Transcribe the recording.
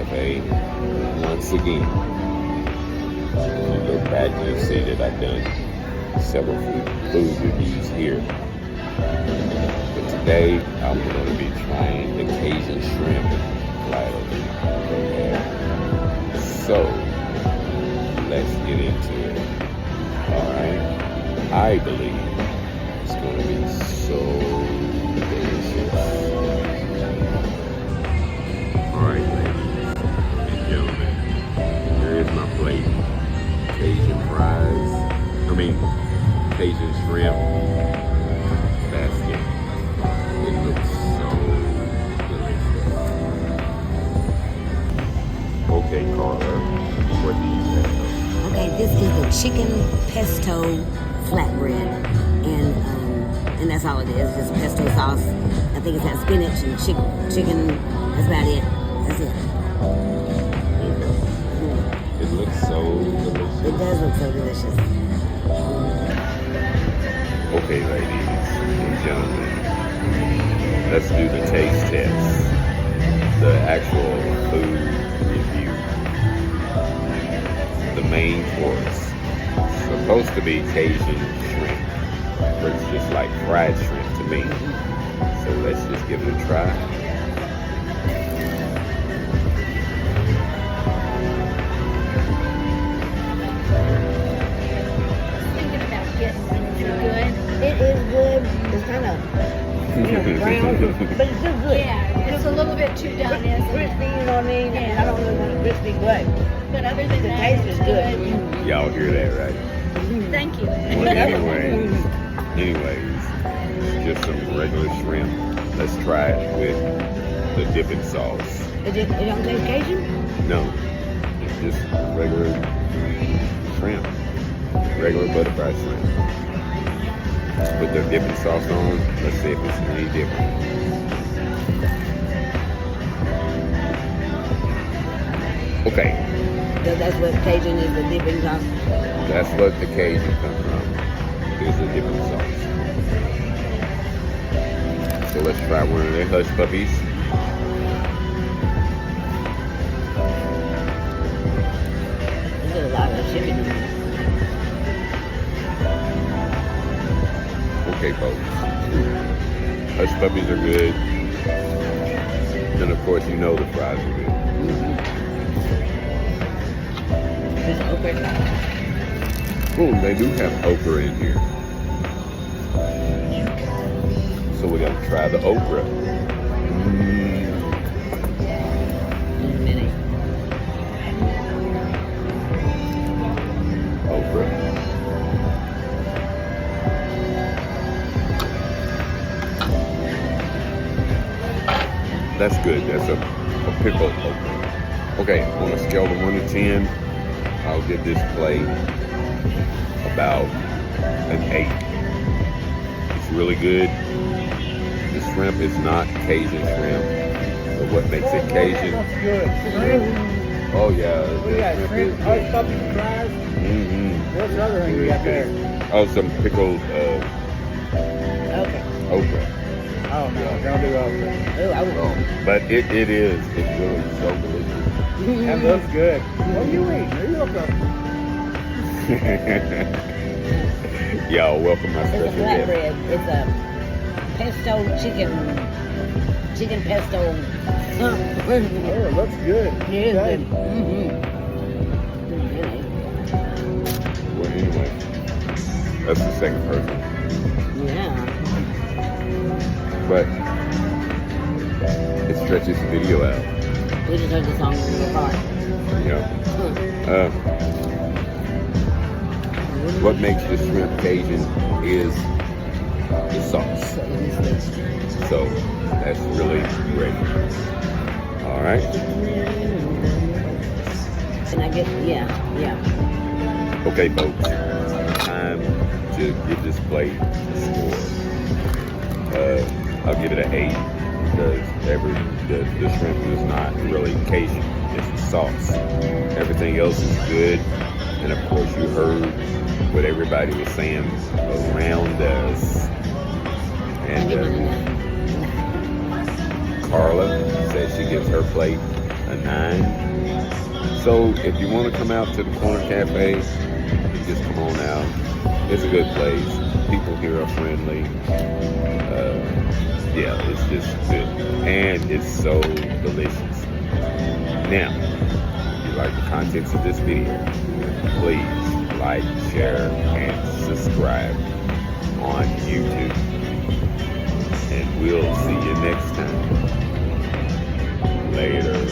Cafe once again. If you look back, you'll see that I've done several food reviews here. But today, I'm going to be trying the Cajun shrimp platter they have. So, let's get into it. Alright? I believe it's going to be so delicious. Alright, ladies and gentlemen, here is my plate. Cajun fries, Cajun shrimp basket. It looks so delicious. Okay, Carla, what do you have? Okay, this is the chicken pesto flatbread, and that's all it is. Just pesto sauce. I think it has spinach and chicken. That's about it. That's it. It looks so delicious. It does look so delicious. Okay, ladies and gentlemen, let's do the taste test. The actual food review. The main course. Supposed to be Cajun shrimp, but it's just like fried shrimp to me. So let's just give it a try. It is good. It's kind of brown, but it's still good. Yeah, it's a little bit too done, isn't it? Crispy, you know what I mean? Yeah. I don't really want it crispy, but But other than the that, taste it's is good. Y'all hear that, right? Thank you. Well, anyways, just some regular shrimp. Let's try it with the dipping sauce. It don't taste Cajun? No, it's just regular shrimp, regular butterfly shrimp. Put the dipping sauce on. Let's see if it's any different. Okay, That's what Cajun is, the dipping sauce. that's what the Cajun comes from. Is the dipping sauce. So let's try one of their hush puppies. There's a lot of chicken in it. Okay, folks. Hush puppies are good. And of course, you know the fries are good. There's okra. Oh, they do have okra in here. So we're going to try the okra. In a minute. Okra. That's good. That's a pickled okra. Okay, on a scale of 1 to 10, I'll give this plate about an 8. It's really good. The shrimp is not Cajun shrimp, but what makes it Cajun? That's good. Oh yeah. We got shrimp, hush puppy fries. What's the other thing we got there? Oh, some pickled Okay. okra. Oh no, don't do okra. Oh, I want But it's really so delicious. That looks good. What are you eating? Are you up Y'all, welcome my It's a special guest. flatbread. It's a pesto chicken pesto. Oh, it looks good. It is good. Well, anyway, that's the second person. Yeah. But it stretches the video out. We just heard the song in the car. You know. What makes the shrimp Cajun is the sauce. So that's really great. All right. And I get, yeah. Okay, folks. Time to give this plate a score. I'll give it an 8 because the shrimp is not really Cajun. It's the sauce. Everything else is good. And of course, you heard what everybody was saying around us. And Carla said she gives her plate a 9. So if you want to come out to the Corner Cafe, just come on out. It's a good place. People here are friendly. Yeah, it's just good. And it's so delicious. Now, if you like the contents of this video, please like, share, and subscribe on YouTube. And we'll see you next time. Later.